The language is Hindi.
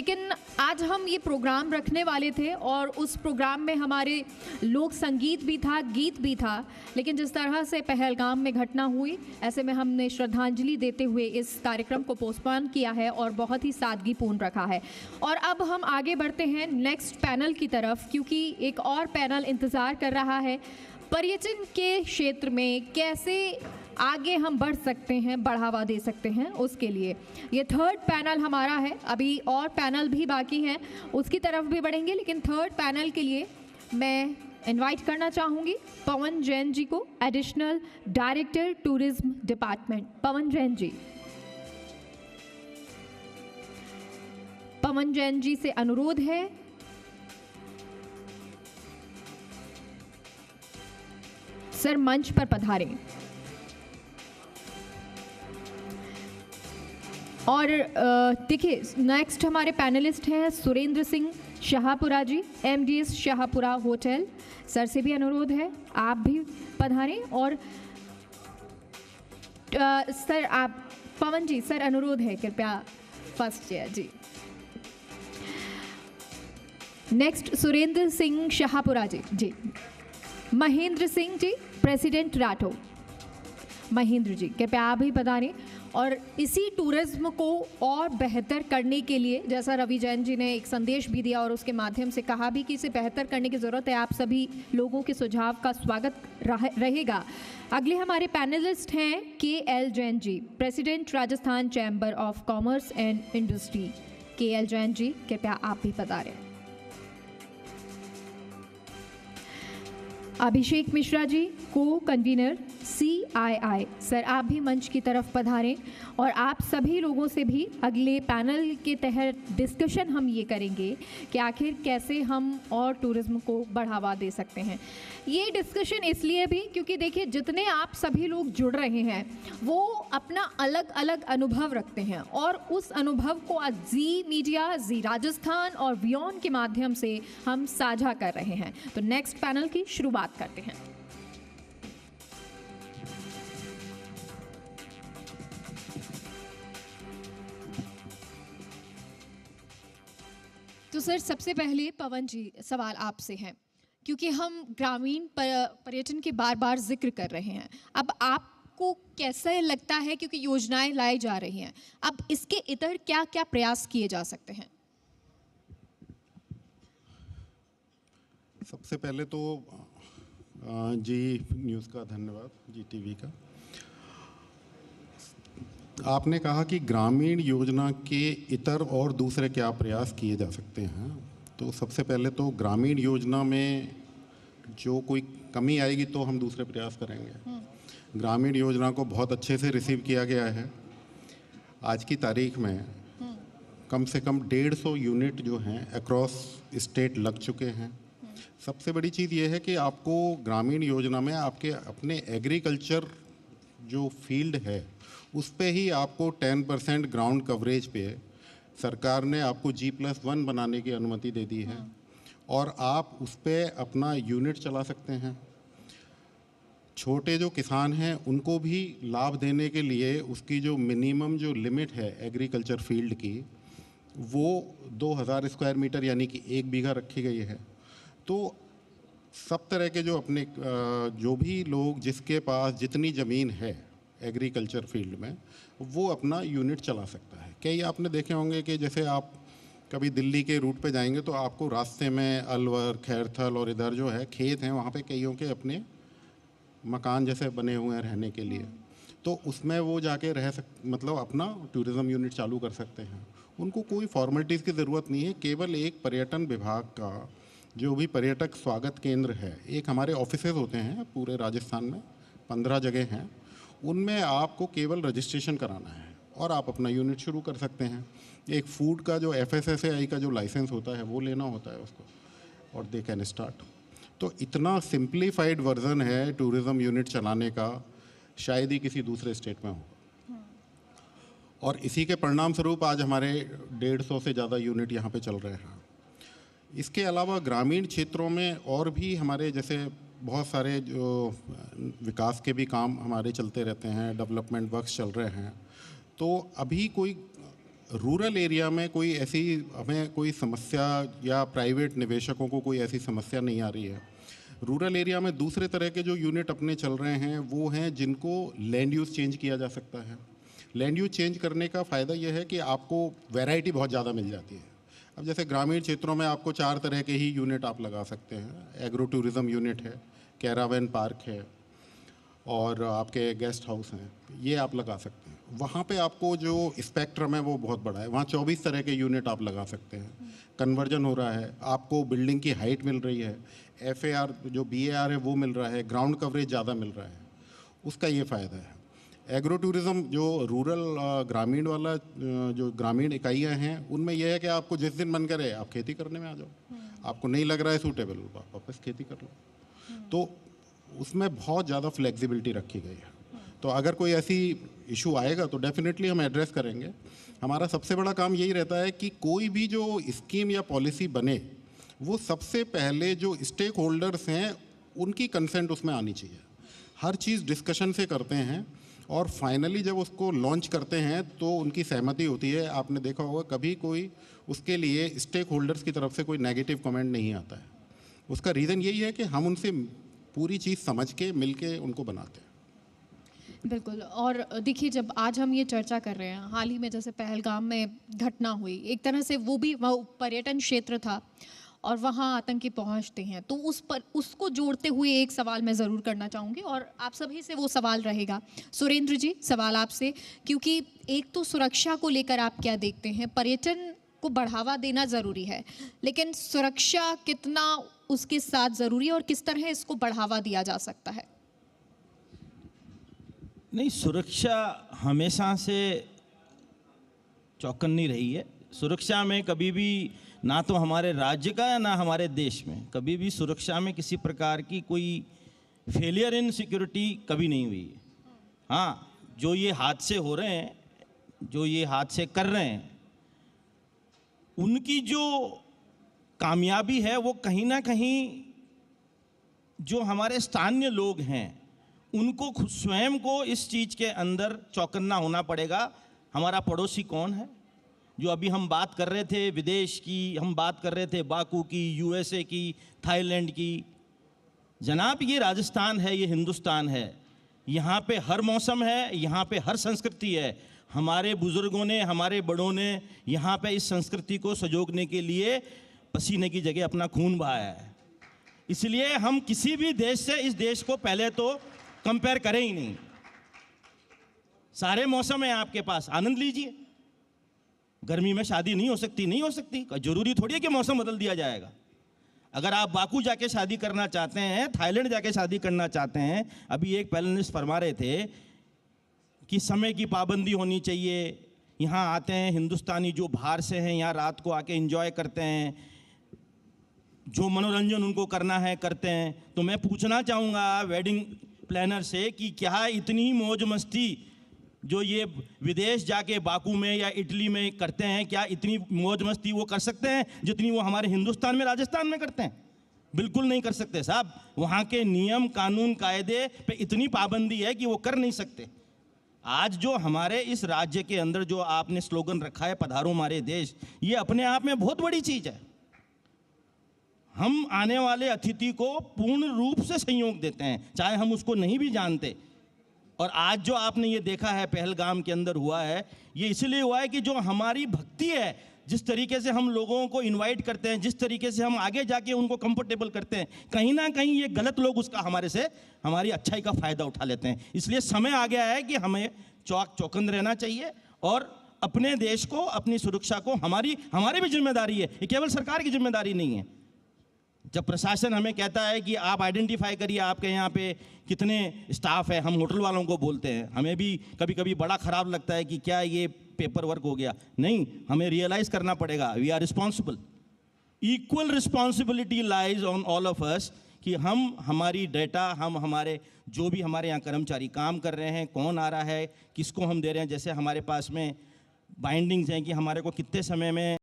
लेकिन आज हम ये प्रोग्राम रखने वाले थे और उस प्रोग्राम में हमारे लोक संगीत भी था, गीत भी था, लेकिन जिस तरह से पहलगाम में घटना हुई, ऐसे में हमने श्रद्धांजलि देते हुए इस कार्यक्रम को पोस्टपोन किया है और बहुत ही सादगीपूर्ण रखा है। और अब हम आगे बढ़ते हैं नेक्स्ट पैनल की तरफ, क्योंकि एक और पैनल इंतज़ार कर रहा है। पर्यटन के क्षेत्र में कैसे आगे हम बढ़ सकते हैं, बढ़ावा दे सकते हैं, उसके लिए ये थर्ड पैनल हमारा है। अभी और पैनल भी बाकी हैं, उसकी तरफ भी बढ़ेंगे, लेकिन थर्ड पैनल के लिए मैं इनवाइट करना चाहूँगी पवन जैन जी को, एडिशनल डायरेक्टर टूरिज्म डिपार्टमेंट। पवन जैन जी, पवन जैन जी से अनुरोध है सर मंच पर पधारें। और देखिए नेक्स्ट हमारे पैनलिस्ट हैं सुरेंद्र सिंह शाहपुरा जी, MDS शाहपुरा होटल। सर से भी अनुरोध है आप भी पधारें। और सर आप, पवन जी सर अनुरोध है कृपया फर्स्ट चेयर जी। नेक्स्ट सुरेंद्र सिंह शाहपुरा जी। महेंद्र सिंह जी, प्रेसिडेंट राठौर। महेंद्र जी कृपया आप भी पधारें। और इसी टूरिज्म को और बेहतर करने के लिए, जैसा रवि जैन जी ने एक संदेश भी दिया और उसके माध्यम से कहा भी कि इसे बेहतर करने की ज़रूरत है, आप सभी लोगों के सुझाव का स्वागत रहेगा। अगले हमारे पैनलिस्ट हैं KL Jain ji, president Rajasthan chamber of commerce and industry. KL Jain ji कृपया आप भी पधारें। अभिषेक मिश्रा जी, को कन्वीनर CII। सर आप भी मंच की तरफ पधारें। और आप सभी लोगों से भी अगले पैनल के तहत डिस्कशन हम ये करेंगे कि आखिर कैसे हम और टूरिज्म को बढ़ावा दे सकते हैं। ये डिस्कशन इसलिए भी क्योंकि देखिए जितने आप सभी लोग जुड़ रहे हैं वो अपना अलग अलग अनुभव रखते हैं और उस अनुभव को आज जी मीडिया, जी राजस्थान और वियॉन के माध्यम से हम साझा कर रहे हैं। तो नेक्स्ट पैनल की शुरुआत करते हैं। तो सर सबसे पहले पवन जी सवाल आपसे है, क्योंकि हम ग्रामीण पर्यटन के बार बार जिक्र कर रहे हैं, अब आपको कैसा लगता है, क्योंकि योजनाएं लाई जा रही हैं, अब इसके इतर क्या क्या प्रयास किए जा सकते हैं? सबसे पहले तो जी न्यूज़ का धन्यवाद, जी TV का। आपने कहा कि ग्रामीण योजना के इतर और दूसरे क्या प्रयास किए जा सकते हैं। तो सबसे पहले तो ग्रामीण योजना में जो कोई कमी आएगी तो हम दूसरे प्रयास करेंगे। ग्रामीण योजना को बहुत अच्छे से रिसीव किया गया है। आज की तारीख में कम से कम 150 यूनिट जो हैं अक्रॉस स्टेट लग चुके हैं। सबसे बड़ी चीज़ ये है कि आपको ग्रामीण योजना में आपके अपने एग्रीकल्चर जो फील्ड है उस पे ही आपको 10% ग्राउंड कवरेज पे सरकार ने आपको G+1 बनाने की अनुमति दे दी है और आप उस पे अपना यूनिट चला सकते हैं। छोटे जो किसान हैं उनको भी लाभ देने के लिए उसकी जो मिनिमम जो लिमिट है एग्रीकल्चर फील्ड की वो 2000 स्क्वायर मीटर यानी कि 1 बीघा रखी गई है। तो सब तरह के जो अपने जो भी लोग जिसके पास जितनी ज़मीन है एग्रीकल्चर फील्ड में वो अपना यूनिट चला सकता है। कई आपने देखे होंगे कि जैसे आप कभी दिल्ली के रूट पे जाएंगे तो आपको रास्ते में अलवर, खैरथल और इधर जो है खेत हैं, वहाँ पे कईयों के अपने मकान जैसे बने हुए हैं रहने के लिए, तो उसमें वो जाके मतलब अपना टूरिज़्म यूनिट चालू कर सकते हैं। उनको कोई फॉर्मेलिटीज़ की ज़रूरत नहीं है, केवल एक पर्यटन विभाग का जो भी पर्यटक स्वागत केंद्र है, एक हमारे ऑफिसेज होते हैं पूरे राजस्थान में 15 जगह हैं, उनमें आपको केवल रजिस्ट्रेशन कराना है और आप अपना यूनिट शुरू कर सकते हैं। एक फूड का जो FSSAI का जो लाइसेंस होता है वो लेना होता है उसको, और दे कैन स्टार्ट। तो इतना सिंप्लीफाइड वर्जन है टूरिज़्म यूनिट चलाने का, शायद ही किसी दूसरे स्टेट में हो। और इसी के परिणाम स्वरूप आज हमारे 150 से ज़्यादा यूनिट यहाँ पे चल रहे हैं। इसके अलावा ग्रामीण क्षेत्रों में और भी हमारे जैसे बहुत सारे जो विकास के भी काम हमारे चलते रहते हैं, डेवलपमेंट वर्क्स चल रहे हैं। तो अभी कोई रूरल एरिया में कोई ऐसी हमें कोई समस्या या प्राइवेट निवेशकों को कोई ऐसी समस्या नहीं आ रही है। रूरल एरिया में दूसरे तरह के जो यूनिट अपने चल रहे हैं वो हैं जिनको लैंड यूज़ चेंज किया जा सकता है। लैंड यूज़ चेंज करने का फ़ायदा यह है कि आपको वैरायटी बहुत ज़्यादा मिल जाती है। अब जैसे ग्रामीण क्षेत्रों में आपको 4 तरह के ही यूनिट आप लगा सकते हैं। एग्रो टूरिज़्म यूनिट है, कैरावैन पार्क है और आपके गेस्ट हाउस हैं, ये आप लगा सकते हैं। वहाँ पे आपको जो स्पेक्ट्रम है वो बहुत बड़ा है, वहाँ 24 तरह के यूनिट आप लगा सकते हैं। कन्वर्जन हो रहा है, आपको बिल्डिंग की हाइट मिल रही है, FAR जो BAR है वो मिल रहा है, ग्राउंड कवरेज ज़्यादा मिल रहा है, उसका ये फ़ायदा है। एग्रो टूरिज़्म जो रूरल ग्रामीण वाला जो ग्रामीण इकाइयाँ हैं उनमें यह है कि आपको जिस दिन मन करे आप खेती करने में आ जाओ, आपको नहीं लग रहा है सूटेबल, वापस खेती कर लो। तो उसमें बहुत ज़्यादा फ्लेक्सिबिलिटी रखी गई है। तो अगर कोई ऐसी इशू आएगा तो डेफिनेटली हम एड्रेस करेंगे। हमारा सबसे बड़ा काम यही रहता है कि कोई भी जो स्कीम या पॉलिसी बने वो सबसे पहले जो स्टेक होल्डर्स हैं उनकी कंसेंट उसमें आनी चाहिए। हर चीज़ डिस्कशन से करते हैं और फाइनली जब उसको लॉन्च करते हैं तो उनकी सहमति होती है। आपने देखा होगा कभी कोई उसके लिए स्टेक होल्डर्स की तरफ से कोई नेगेटिव कमेंट नहीं आता है। उसका रीज़न यही है कि हम उनसे पूरी चीज़ समझ के मिल के उनको बनाते हैं। बिल्कुल। और देखिए, जब आज हम ये चर्चा कर रहे हैं, हाल ही में जैसे पहलगाम में घटना हुई, एक तरह से वो भी वह पर्यटन क्षेत्र था और वहाँ आतंकी पहुँचते हैं, तो उस पर उसको जोड़ते हुए एक सवाल मैं ज़रूर करना चाहूँगी और आप सभी से वो सवाल रहेगा। सुरेंद्र जी, सवाल आपसे, क्योंकि एक तो सुरक्षा को लेकर आप क्या देखते हैं? पर्यटन को बढ़ावा देना ज़रूरी है, लेकिन सुरक्षा कितना उसके साथ ज़रूरी है और किस तरह इसको बढ़ावा दिया जा सकता है? नहीं, सुरक्षा हमेशा से चौकन्नी रही है। सुरक्षा में कभी भी ना तो हमारे राज्य का ना हमारे देश में कभी भी सुरक्षा में किसी प्रकार की कोई फेलियर इन सिक्योरिटी कभी नहीं हुई है। हाँ, जो ये हादसे हो रहे हैं, जो ये हादसे कर रहे हैं, उनकी जो कामयाबी है वो कहीं ना कहीं जो हमारे स्थानीय लोग हैं उनको खुद स्वयं को इस चीज़ के अंदर चौकन्ना होना पड़ेगा। हमारा पड़ोसी कौन है? जो अभी हम बात कर रहे थे विदेश की, हम बात कर रहे थे बाकू की, USA की, थाईलैंड की। जनाब, ये राजस्थान है, ये हिंदुस्तान है। यहाँ पे हर मौसम है, यहाँ पे हर संस्कृति है। हमारे बुज़ुर्गों ने, हमारे बड़ों ने यहाँ पे इस संस्कृति को संजोने के लिए पसीने की जगह अपना खून बहाया है। इसलिए हम किसी भी देश से इस देश को पहले तो कंपेयर करें ही नहीं। सारे मौसम है आपके पास, आनंद लीजिए। गर्मी में शादी नहीं हो सकती, नहीं हो सकती। जरूरी थोड़ी है कि मौसम बदल दिया जाएगा। अगर आप बाकू जाके शादी करना चाहते हैं, थाईलैंड जाके शादी करना चाहते हैं, अभी एक पैनलिस्ट फरमा रहे थे कि समय की पाबंदी होनी चाहिए। यहाँ आते हैं हिंदुस्तानी जो बाहर से हैं, यहाँ रात को आके एंजॉय करते हैं, जो मनोरंजन उनको करना है करते हैं। तो मैं पूछना चाहूँगा वेडिंग प्लानर से कि क्या इतनी मौज मस्ती जो ये विदेश जाके बाकू में या इटली में करते हैं, क्या इतनी मौज मस्ती वो कर सकते हैं जितनी वो हमारे हिंदुस्तान में, राजस्थान में करते हैं? बिल्कुल नहीं कर सकते साहब। वहाँ के नियम कानून कायदे पे इतनी पाबंदी है कि वो कर नहीं सकते। आज जो हमारे इस राज्य के अंदर जो आपने स्लोगन रखा है, पधारो हमारे देश, ये अपने आप में बहुत बड़ी चीज़ है। हम आने वाले अतिथि को पूर्ण रूप से सहयोग देते हैं, चाहे हम उसको नहीं भी जानते। और आज जो आपने ये देखा है पहलगाम के अंदर हुआ है, ये इसलिए हुआ है कि जो हमारी भक्ति है, जिस तरीके से हम लोगों को इनवाइट करते हैं, जिस तरीके से हम आगे जाके उनको कंफर्टेबल करते हैं, कहीं ना कहीं ये गलत लोग उसका हमारे से, हमारी अच्छाई का फ़ायदा उठा लेते हैं। इसलिए समय आ गया है कि हमें चौकन्ने रहना चाहिए और अपने देश को, अपनी सुरक्षा को, हमारी भी जिम्मेदारी है। ये केवल सरकार की जिम्मेदारी नहीं है। जब प्रशासन हमें कहता है कि आप आइडेंटिफाई करिए आपके यहाँ पे कितने स्टाफ है, हम होटल वालों को बोलते हैं, हमें भी कभी कभी बड़ा ख़राब लगता है कि क्या ये पेपर वर्क हो गया। नहीं, हमें रियलाइज करना पड़ेगा, we are responsible. Equal responsibility lies on all of us कि हम हमारी डेटा, हम हमारे जो भी हमारे यहाँ कर्मचारी काम कर रहे हैं, कौन आ रहा है, किसको हम दे रहे हैं। जैसे हमारे पास में बाइंडिंग्स हैं कि हमारे को कितने समय में